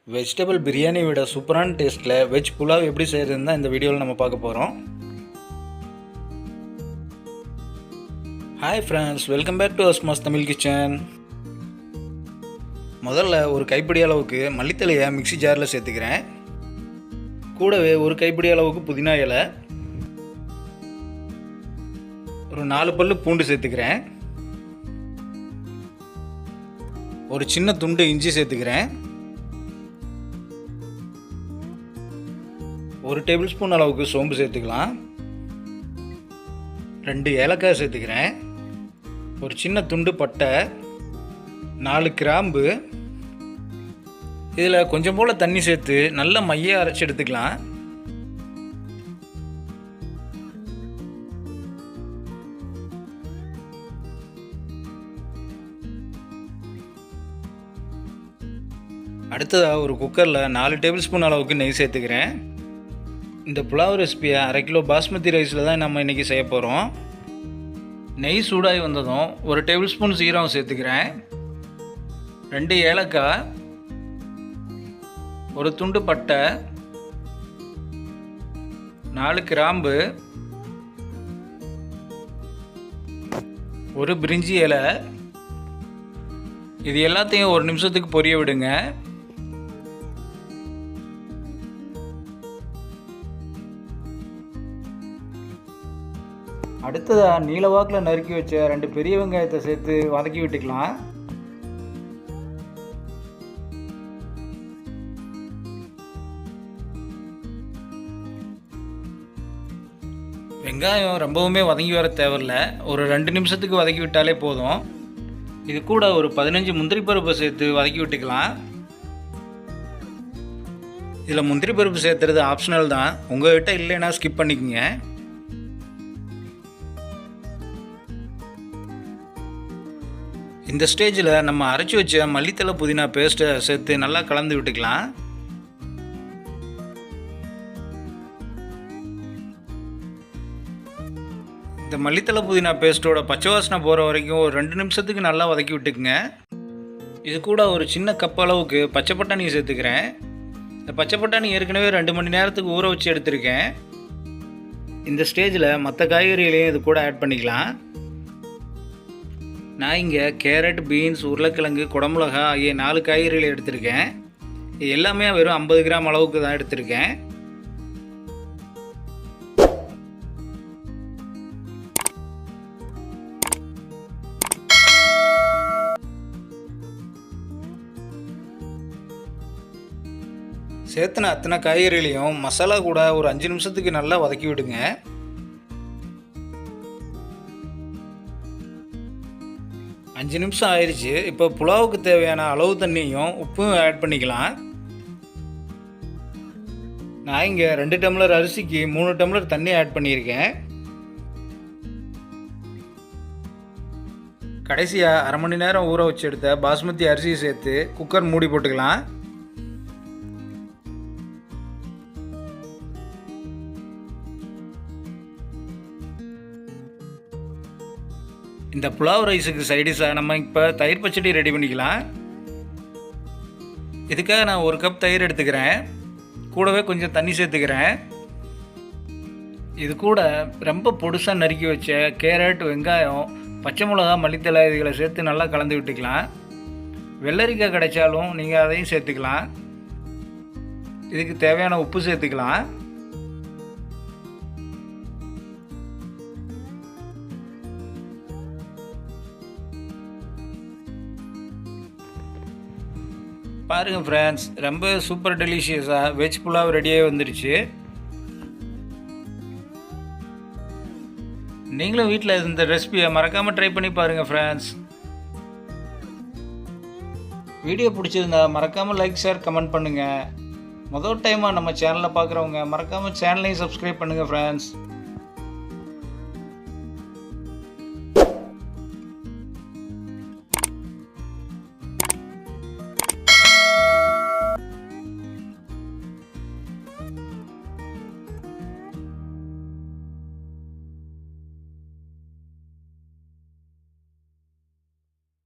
Vegetable biryani விட சூப்பரான டேஸ்ட்டில் வெஜ் புலாவ் எப்படி செய்கிறதுன்னு தான் இந்த வீடியோவில் நம்ம பார்க்க போகிறோம். Hi friends, welcome back to Asma's Tamil kitchen. முதல்ல ஒரு கைப்பிடி அளவுக்கு மல்லித்தலையை மிக்ஸி ஜாரில் சேர்த்துக்கிறேன். கூடவே ஒரு கைப்பிடி அளவுக்கு புதினா இலை, ஒரு 4 பல்லு பூண்டு சேர்த்துக்கிறேன். ஒரு சின்ன துண்டு இஞ்சி சேர்த்துக்கிறேன். 1 டேபிள் ஸ்பூன் அளவுக்கு சோம்பு சேர்த்துக்கலாம். 2 ஏலக்காய் சேர்த்துக்கிறேன். ஒரு சின்ன துண்டு பட்டை, 4 கிராம்பு. இதில் கொஞ்சம் போல் தண்ணி சேர்த்து நல்லா மைய அரைச்சி எடுத்துக்கலாம். அடுத்ததாக ஒரு குக்கரில் 4 டேபிள் ஸ்பூன் அளவுக்கு நெய் சேர்த்துக்கிறேன். இந்த புலாவ் ரெசிபியை 1/2 கிலோ பாஸ்மதி ரைஸில் தான் நம்ம இன்றைக்கி செய்ய போகிறோம். நெய் சூடாகி வந்ததும் 1 டேபிள் ஸ்பூன் சீரகம் சேர்த்துக்கிறேன். 2 ஏலக்காய், ஒரு துண்டு பட்டை, 4 கிராம்பு, ஒரு பிரிஞ்சி இலை. இது எல்லாத்தையும் 1 நிமிஷத்துக்கு பொரிய விடுங்க. அடுத்ததாக நீலவாக்கில் நறுக்கி வச்ச 2 பெரிய வெங்காயத்தை சேர்த்து வதக்கி விட்டுக்கலாம். வெங்காயம் ரொம்பவுமே வதங்கி வர தேவையில்ல, ஒரு 2 நிமிஷத்துக்கு வதக்கி விட்டாலே போதும். இது கூட ஒரு 15 முந்திரி பருப்பை சேர்த்து வதக்கி விட்டுக்கலாம். இதில் முந்திரி பருப்பு சேர்த்துறது ஆப்ஷனல் தான், உங்கள்கிட்ட இல்லைன்னா ஸ்கிப் பண்ணிக்கோங்க. இந்த ஸ்டேஜில் நம்ம அரைச்சி வச்ச மல்லித்தலை புதினா பேஸ்ட்டை சேர்த்து நல்லா கலந்து விட்டுக்கலாம். இந்த மல்லித்தலை புதினா பேஸ்ட்டோட பச்சை வாசனை போகிற வரைக்கும் ஒரு 2 நிமிஷத்துக்கு நல்லா வதக்கி விட்டுக்குங்க. இது கூட ஒரு சின்ன கப் அளவுக்கு பச்சை பட்டாணி சேர்த்துக்கிறேன். இந்த பச்சை பட்டாணி ஏற்கனவே 2 மணி நேரத்துக்கு ஊற வச்சு எடுத்திருக்கேன். இந்த ஸ்டேஜில் மற்ற காய்கறிகளையும் இது கூட ஆட் பண்ணிக்கலாம். நான் இங்கே கேரட், பீன்ஸ், உருளைக்கிழங்கு, குடமிளகா ஆகிய 4 காய்கறிகளை எடுத்திருக்கேன். இது எல்லாமே வெறும் 50 கிராம் அளவுக்கு தான் எடுத்திருக்கேன். சேர்த்துன அத்தனை காய்கறிகளையும் மசாலா கூட ஒரு 5 நிமிஷத்துக்கு நல்லா வதக்கி விடுங்க. அஞ்சு நிமிஷம் ஆயிடுச்சு. இப்போ புலாவுக்கு தேவையான அளவு தண்ணியும் உப்பும் ஆட் பண்ணிக்கலாம். நான் இங்கே 2 டம்ளர் அரிசிக்கு 3 டம்ளர் தண்ணி ஆட் பண்ணியிருக்கேன். கடைசியாக 1/2 மணி நேரம் ஊற வச்சு எடுத்த பாஸ்மதி அரிசியை சேர்த்து குக்கர் மூடி போட்டுக்கலாம். இந்த புலாவ் ரைஸுக்கு சைடிஷாக நம்ம இப்போ தயிர் பச்சடி ரெடி பண்ணிக்கலாம். இதுக்காக நான் 1 கப் தயிர் எடுத்துக்கிறேன். கூடவே கொஞ்சம் தண்ணி சேர்த்துக்கிறேன். இது கூட ரொம்ப பொடுசாக நறுக்கி வச்ச கேரட், வெங்காயம், பச்சை மிளகா, மல்லித்தலை இதுகளை சேர்த்து நல்லா கலந்து விட்டுக்கலாம். வெள்ளரிக்காய் கிடைச்சாலும் நீங்கள் அதையும் சேர்த்துக்கலாம். இதுக்கு தேவையான உப்பு சேர்த்துக்கலாம். பாருங்கள் ஃப்ரெண்ட்ஸ், ரொம்ப சூப்பர் டெலிஷியஸாக வெஜ் புலாவ் ரெடியாக வந்துடுச்சு. நீங்களும் வீட்டில் இந்த ரெசிபியை மறக்காமல் ட்ரை பண்ணி பாருங்கள் ஃப்ரெண்ட்ஸ். வீடியோ பிடிச்சிருந்தா மறக்காமல் லைக், ஷேர், கமெண்ட் பண்ணுங்கள். முதல் டைமாக நம்ம சேனலை பார்க்குறவங்க மறக்காமல் சேனலையும் சப்ஸ்கிரைப் பண்ணுங்கள் ஃப்ரெண்ட்ஸ்.